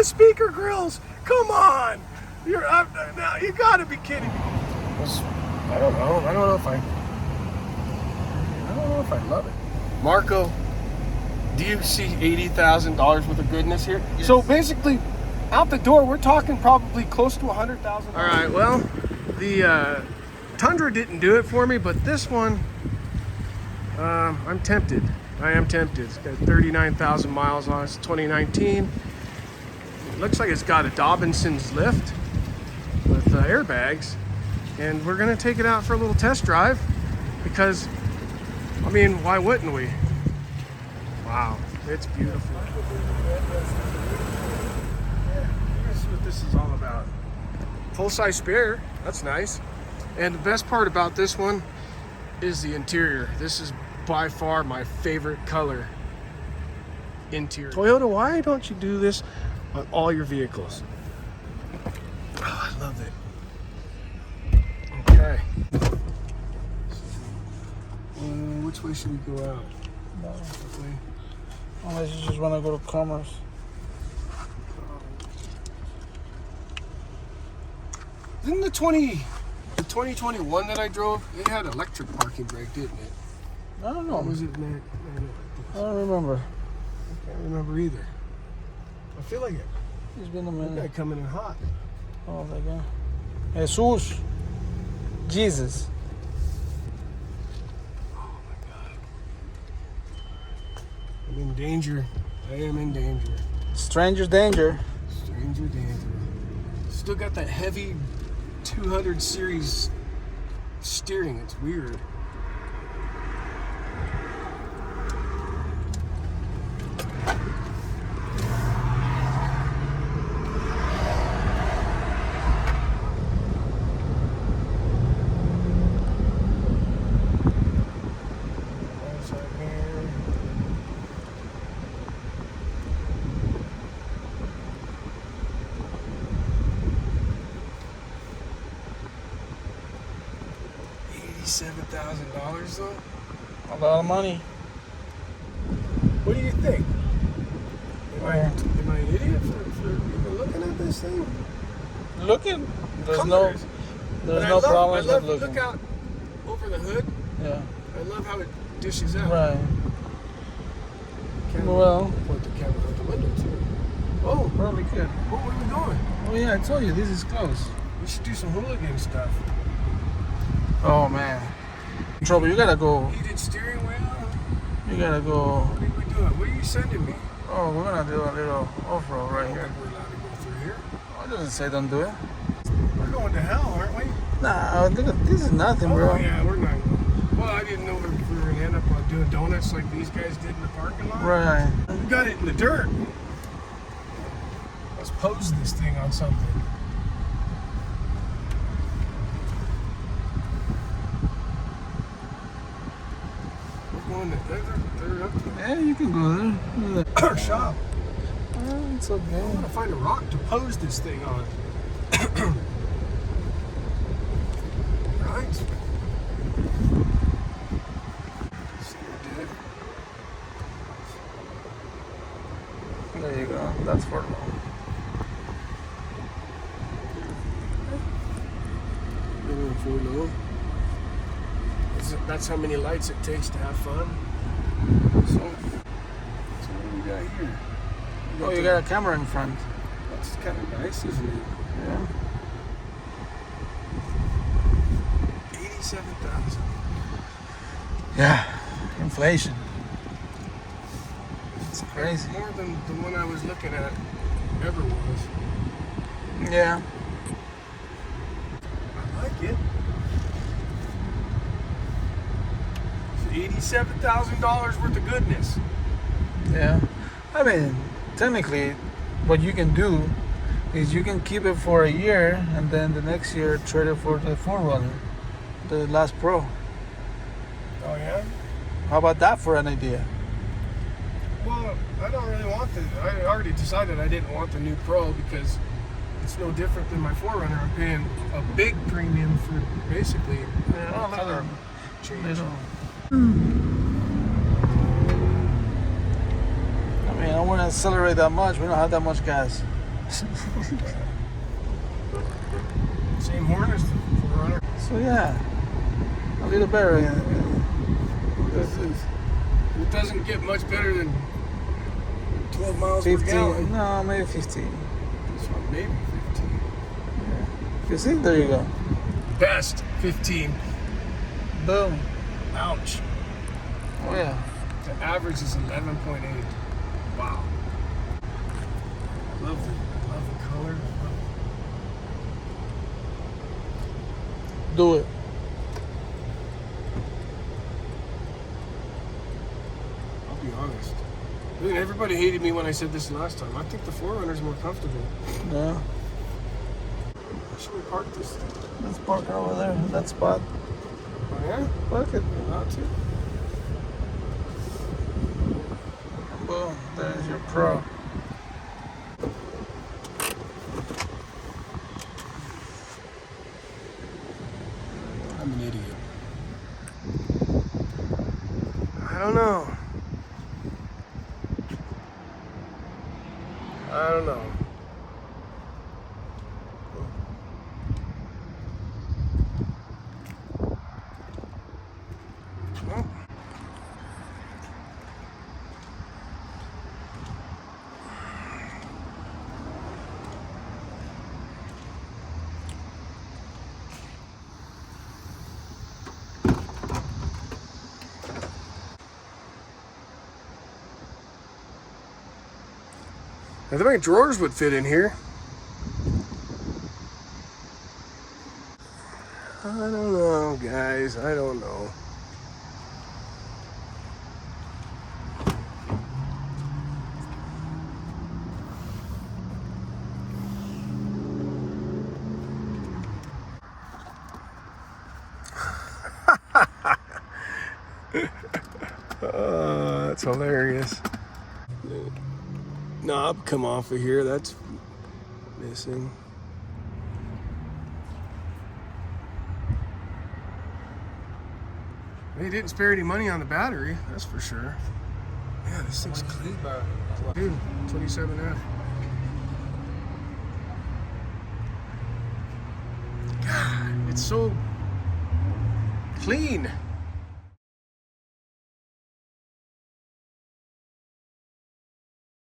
with speaker grills. Come on. Now you gotta be kidding me. I don't know. I don't know if I love it. Marco, do you see $80,000 worth of goodness here? Yes. So basically, out the door, we're talking probably close to $100,000. All right, well, the Tundra didn't do it for me, but this one, I'm tempted. I am tempted. It's got 39,000 miles on it. It's 2019. It looks like it's got a Dobinson's lift with airbags. And we're gonna take it out for a little test drive because, I mean, why wouldn't we? Wow, it's beautiful. This is what this is all about. Full-size spare, that's nice. And the best part about this one is the interior. This is by far my favorite color interior. Toyota, why don't you do this on all your vehicles? Oh, I love it. Okay. Which way should we go out? Unless you just want to go to Commerce. Didn't the 2021 that I drove, it had electric parking brake, didn't it? I don't know. Or was it? I don't remember. I can't remember either. I feel like it. It's been a That guy minute. coming in hot. Oh, that guy. Jesus. Jesus. Oh my God. I'm in danger. I am in danger. Stranger danger. Stranger danger. Still got that heavy 200 series steering. It's weird. $87,000 though? A lot of money. What do you think? Am I an idiot for even looking at this thing? Looking. There's Colors. no I problems love, with looking. look out over the hood. Yeah. I love how it dishes out. Right. Camera, Well. point the camera out the window too. Oh, Probably could. where are we going? Oh yeah, I told you this is close. We should do some hooligan stuff. Oh man. Trouble, you gotta go. Heated steering wheel. You gotta go. What are we doing? What are you sending me? Oh, we're gonna do a little off-road right here. We're allowed to go through here. Oh, it doesn't say don't do it. We're going to hell, aren't we? Nah, look at this is nothing, bro. Oh yeah, we're not. Well, I didn't know if we were gonna end up doing donuts like these guys did in the parking lot. Right. We got it in the dirt. Let's pose this thing on something. We're going to they're up to Yeah, you can go there. Look at that. our shop. Oh, it's okay. I want to find a rock to pose this thing on. Right? There you go. That's for low. That's how many lights it takes to have fun. So what do we got here? Oh, you got a camera in front. That's kind of nice, isn't it? Yeah. 87,000. Yeah. Inflation. It's crazy. More than the one I was looking at ever was. Yeah. I like it. $87,000 worth of goodness. Yeah. I mean, technically, what you can do is you can keep it for a year and then the next year trade it for the 4Runner, the last Pro. Oh yeah? How about that for an idea? Well, I don't really want the. I already decided I didn't want the new Pro because it's no different than my 4Runner. I'm paying a big premium for basically color change. I mean, I wouldn't accelerate that much. We don't have that much gas. Same horn as the 4Runner. So yeah, a little better. It doesn't get much better than 12 miles per 15. gallon. No, maybe 15. This one maybe 15. You see? There you go. Best 15. Boom. Ouch. Oh yeah. The average is 11.8. Wow. Love the color. Do it. I'll be honest. I mean, everybody hated me when I said this last time. I think the 4Runner's more comfortable. Yeah. Where should we park this thing? Let's park over there in that spot. Oh yeah? Park it. Allowed to? Boom. There's your Pro. I'm an idiot. I don't know. I don't know. Well, I think my drawers would fit in here. I don't know, guys. I don't know. That's hilarious. The knob come off of here. That's missing. They didn't spare any money on the battery, that's for sure. Yeah, this thing's clean. Dude, 27F. God, it's so clean.